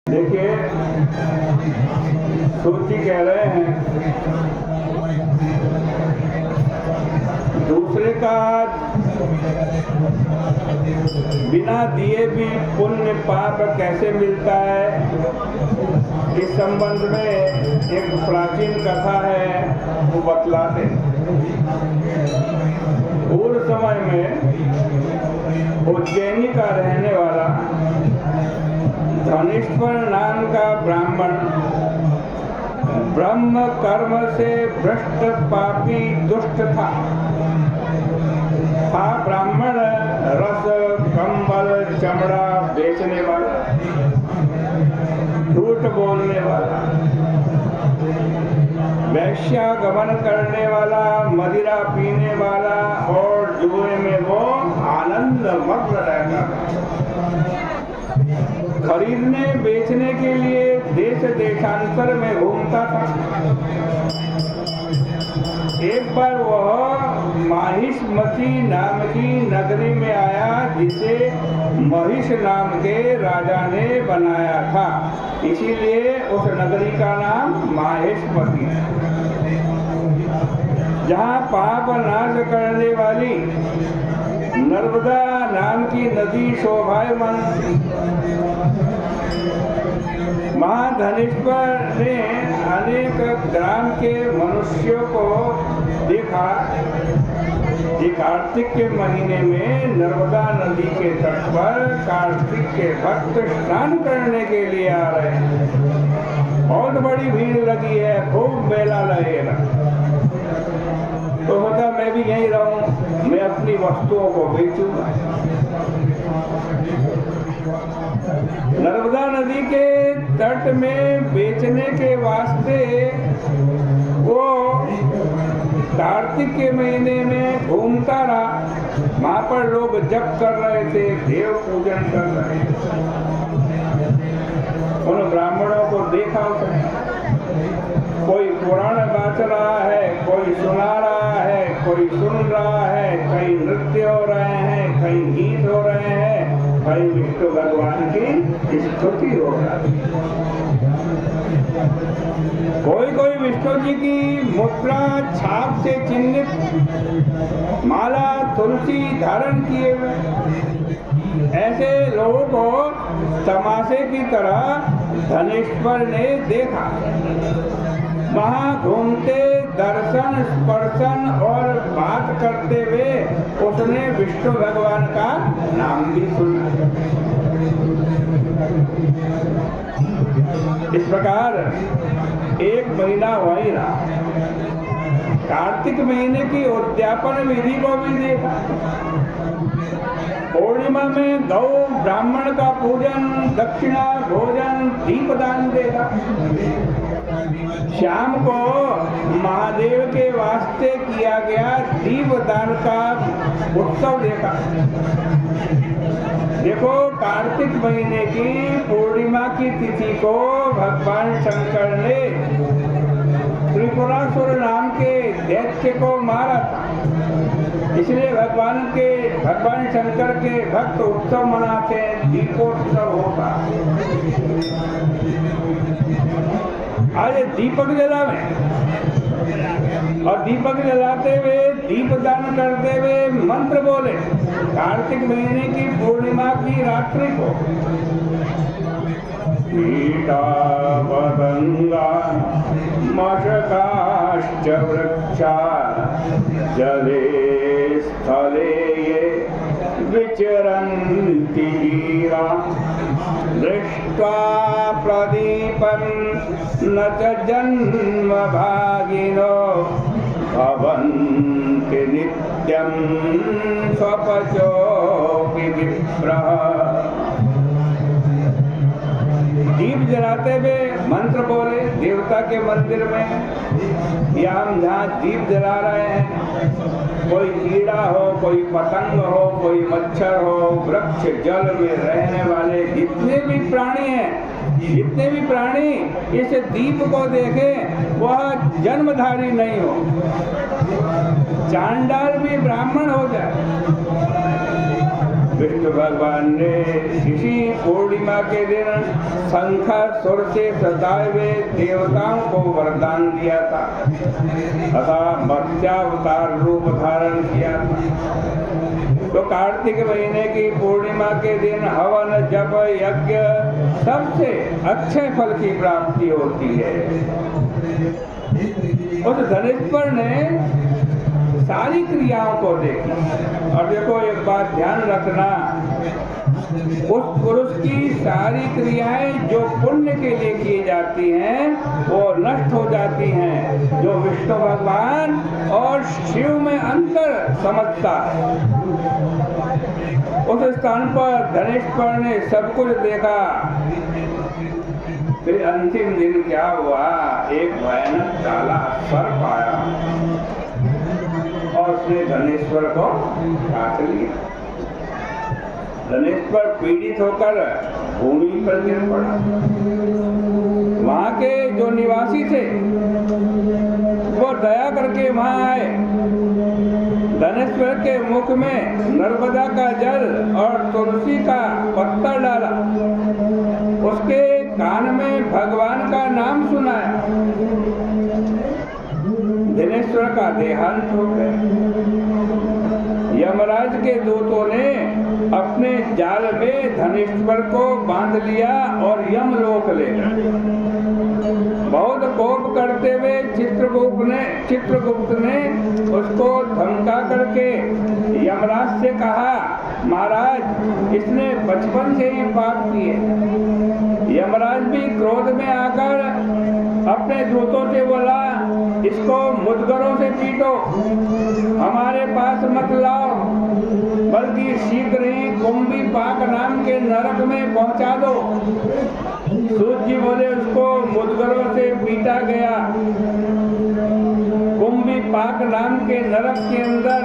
देखिए, सूची कह रहे हैं दूसरे का बिना दिए भी पुण्य पाप कैसे मिलता है। इस संबंध में एक प्राचीन कथा है, वो बतलाते। पूर्व समय में उज्जैनी का रहने वाला धनेश्वर नाम का ब्राह्मण ब्रह्म कर्म से भ्रष्ट पापी दुष्ट था। ब्राह्मण रस कंबल चमड़ा बेचने वाला, झूठ बोलने वाला, वैश्यागमन करने वाला, मदिरा पीने वाला और जुए में वो आनंद मग्न रहता था। खरीदने बेचने के लिए देश देशांतर में घूमता था। एक बार वह माहिष्मती नाम की नगरी में आया, जिसे महिष नाम के राजा ने बनाया था, इसीलिए उस नगरी का नाम माहिष्मती है। जहाँ पाप नाश करने वाली नर्मदा नाम की नदी शोभायमान। महाधनेश्वर ने अनेक ग्राम के मनुष्यों को देखा कि कार्तिक के महीने में नर्मदा नदी के तट पर कार्तिक के भक्त स्नान करने के लिए आ रहे हैं। बहुत बड़ी भीड़ लगी है, खूब मेला लगेगा। तो होता मैं भी यहीं रहूं, मैं अपनी वस्तुओं को बेचूंगा। नर्मदा नदी के तट में बेचने के वास्ते वो कार्तिक के महीने में घूमता रहा। वहां पर लोग जप कर रहे थे, देव पूजन कर रहे थे। उन ब्राह्मणों को देखा उसने, कोई पुराण बाच रहा है, कोई सुना रहा है, कोई सुन रहा है, कहीं नृत्य हो रहे हैं, कहीं गीत हो रहे हैं, कहीं विष्णु भगवान की स्तुति हो रही है। कोई कोई विष्णु जी की मुद्रा छाप से चिन्हित माला तुलसी धारण किए हुए ऐसे लोगों को तमाशे की तरह धनेश्वर ने देखा। वहाँ घूमते दर्शन स्पर्शन और बात करते हुए उसने विष्णु भगवान का नाम भी सुना। इस प्रकार एक महीना वही रहा। कार्तिक महीने की उद्यापन विधि को भी देखा। पूर्णिमा में गौ ब्राह्मण का पूजन, दक्षिणा भोजन, दीपदान देखा। शाम को महादेव के वास्ते किया गया दीपदान का उत्सव देखा। देखो, कार्तिक महीने की पूर्णिमा की तिथि को भगवान शंकर ने त्रिपुरासुर नाम के दैत्य को मारा था। इसलिए भगवान शंकर के भक्त उत्सव मनाते हैं, दीपोत्सव होता। आज दीपक जलावे और दीपक जलाते हुए दीपदान करते हुए मंत्र बोले। कार्तिक महीने की पूर्णिमा की रात्रि को कीटा पतंगा मशकाश्च वृक्षा जले स्थले ये विचरन्ति वीरा दृष्ट्वा प्रदीपं न च जन्म भागिनो भवन्ति नित्यं स्वपचोऽपि विप्रः। दीप जलाते हुए मंत्र बोले देवता के मंदिर में, या हम जहाँ दीप जला रहे हैं, कोई कीड़ा हो, कोई पतंग हो, कोई मच्छर हो, वृक्ष जल में रहने वाले जितने भी प्राणी हैं, जितने भी प्राणी इस दीप को देखें वह जन्मधारी नहीं हो, चांडाल भी ब्राह्मण हो जाए, विष्णु भगवान ने इसी पूर्णिमा के दिन शंखासुर से सताए हुए देवताओं को वरदान दिया था तथा मत्स्यावतार रूप धारण किया था। तो कार्तिक महीने की पूर्णिमा के दिन हवन जप यज्ञ सबसे अच्छे फल की प्राप्ति होती है। उस धनेश्वर ने सारी क्रियाओं को देखी। और देखो एक बात ध्यान रखना, उस पुरुष की सारी क्रियाएं जो पुण्य के लिए की जाती हैं वो नष्ट हो जाती हैं। जो विष्णु भगवान और शिव में अंतर समझता है, उस स्थान पर धनेश्वर ने सब कुछ देखा। फिर अंतिम दिन क्या हुआ, एक भयानक काला सर्प आया और उसने धनेश्वर को काट लिया। धनेश्वर पीड़ित होकर भूमि पर गिर पड़ा। वहां के जो निवासी थे वो दया करके वहां आए, धनेश्वर के मुख में नर्मदा का जल और तुलसी का पत्ता डाला, उसके कान में भगवान का नाम सुनाया। धनेश्वर का देहांत हो गया। यमराज के दूतों ने अपने जाल में धनेश्वर को बांध लिया और यमलोक ले गए। बहुत कोप करते हुए चित्रगुप्त ने उसको धमका करके यमराज से कहा, महाराज इसने बचपन से ही पाप किए। यमराज भी क्रोध में आकर अपने दूतों से बोला, इसको मुद्गरों से पीटो, हमारे पास मत लाओ, बल्कि शीघ्र ही कुंभी पाक नाम के नरक में पहुंचा दो। सूत जी बोले, उसको मुद्गरों से पीटा गया। कुंभी पाक नाम के नरक के अंदर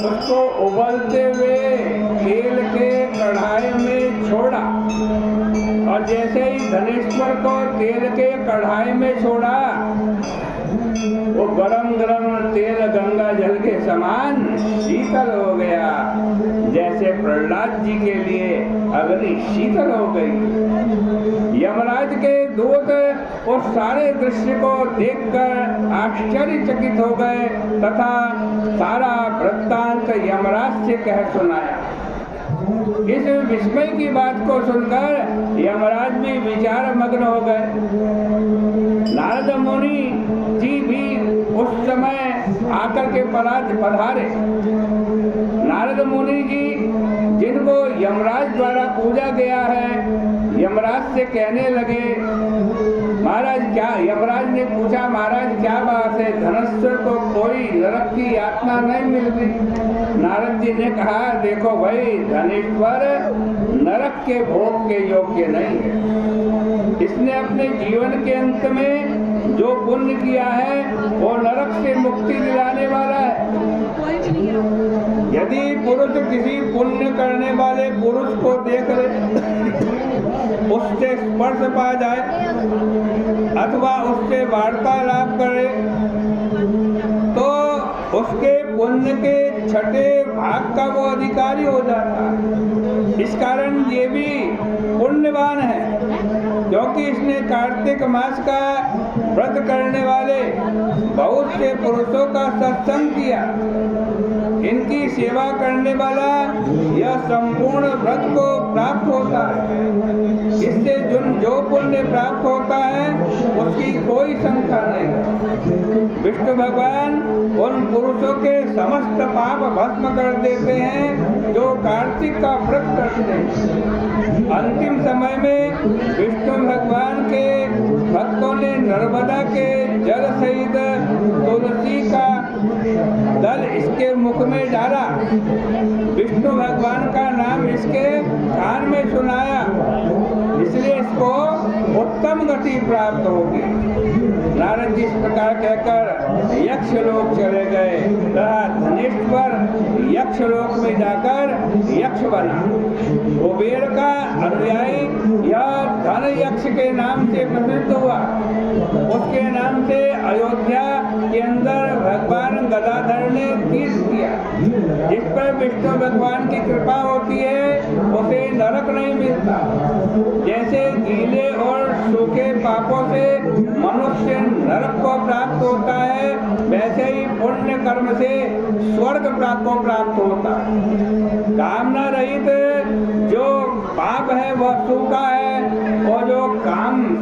उसको उबलते हुए तेल के कढ़ाई में छोड़ा और जैसे ही धनेश्वर को तेल के कढ़ाई में छोड़ा, वो गरम गरम तेल गंगा जल के समान शीतल हो गया, जैसे प्रहलाद जी के लिए अग्नि शीतल हो गई। यमराज के दूत उस सारे दृश्य को देखकर आश्चर्यचकित हो गए तथा सारा वृत्तांत यमराज से कह सुनाया। इस विस्मय की बात को सुनकर यमराज भी विचार मग्न हो गए। नारद मुनि जी भी उस समय आकर के पधारे। नारद मुनि जी जिनको यमराज द्वारा पूजा गया है, यमराज से कहने लगे, महाराज क्या? यमराज ने पूछा, महाराज क्या बात है, धनेश्वर को कोई नरक की यातना नहीं मिल रही? नारद जी ने कहा, देखो भाई, धनेश्वर नरक के भोग के योग्य नहीं है। इसने अपने जीवन के अंत में जो पुण्य किया है वो नरक से मुक्ति दिलाने वाला है। यदि पुरुष किसी पुण्य करने वाले पुरुष को देख ले, उससे स्पर्श पा जाए अथवा उससे वार्तालाप करे तो उसके पुण्य के छठे भाग का वो अधिकारी हो जाता है। इस कारण ये भी पुण्यवान है क्योंकि इसने कार्तिक मास का व्रत करने वाले बहुत से पुरुषों का सत्संग किया। इनकी सेवा करने वाला यह संपूर्ण व्रत को प्राप्त होता है। इससे जो पुण्य प्राप्त होता है उसकी कोई संख्या नहीं। विष्णु भगवान उन पुरुषों के समस्त पाप भस्म कर देते हैं जो कार्तिक का व्रत करते हैं। अंतिम समय में विष्णु भगवान के भक्तों ने नर्मदा के जल सहित तुलसी का दल इसके मुख में डाला, विष्णु भगवान का नाम इसके कान में सुनाया, इसलिए इसको उत्तम गति मुक्ति प्राप्त होगी। नारद जी इस प्रकार कहकर यक्ष लोक चले गए तथा धनेश्वर यक्ष लोक में जाकर यक्ष बना। कुबेर का अनुयायी यह धन यक्ष के नाम से प्रसिद्ध हुआ। उसके नाम से अयोध्या के अंदर भगवान गदाधर ने तीर्थ किया। जिस पर विष्णु भगवान की कृपा होती है उसे नरक नहीं मिलता। जैसे गीले और सूखे पापों से मनुष्य नरक को प्राप्त होता है, वैसे ही पुण्य कर्म से स्वर्ग प्राप्त होता है। कामना रहित जो पाप है वह सूखा है और जो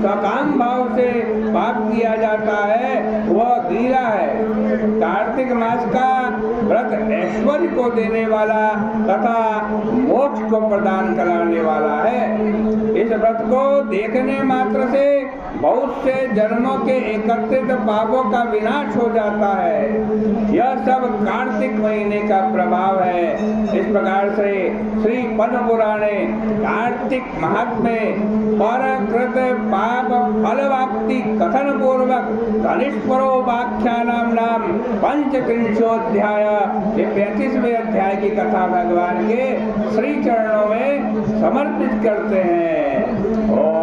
सकाम भाव से पाप किया जाता है वह गीला है। कार्तिक मास का व्रत ऐश्वर्य को देने वाला तथा मोक्ष को प्रदान कराने वाला है। इस व्रत को देखने मात्र से बहुत से जन्मों के एकत्रित पापों का विनाश हो जाता है। यह सब कार्तिक महीने का प्रभाव है। इस प्रकार से श्री पद्म पुराणे कार्तिक महात्म्य परकृत पाप फलवाप्ति कथन पूर्वक धनेश्वरोपाख्यानाम नाम 35 ये 35वें अध्याय की कथा भगवान के श्री चरणों में समर्पित करते हैं।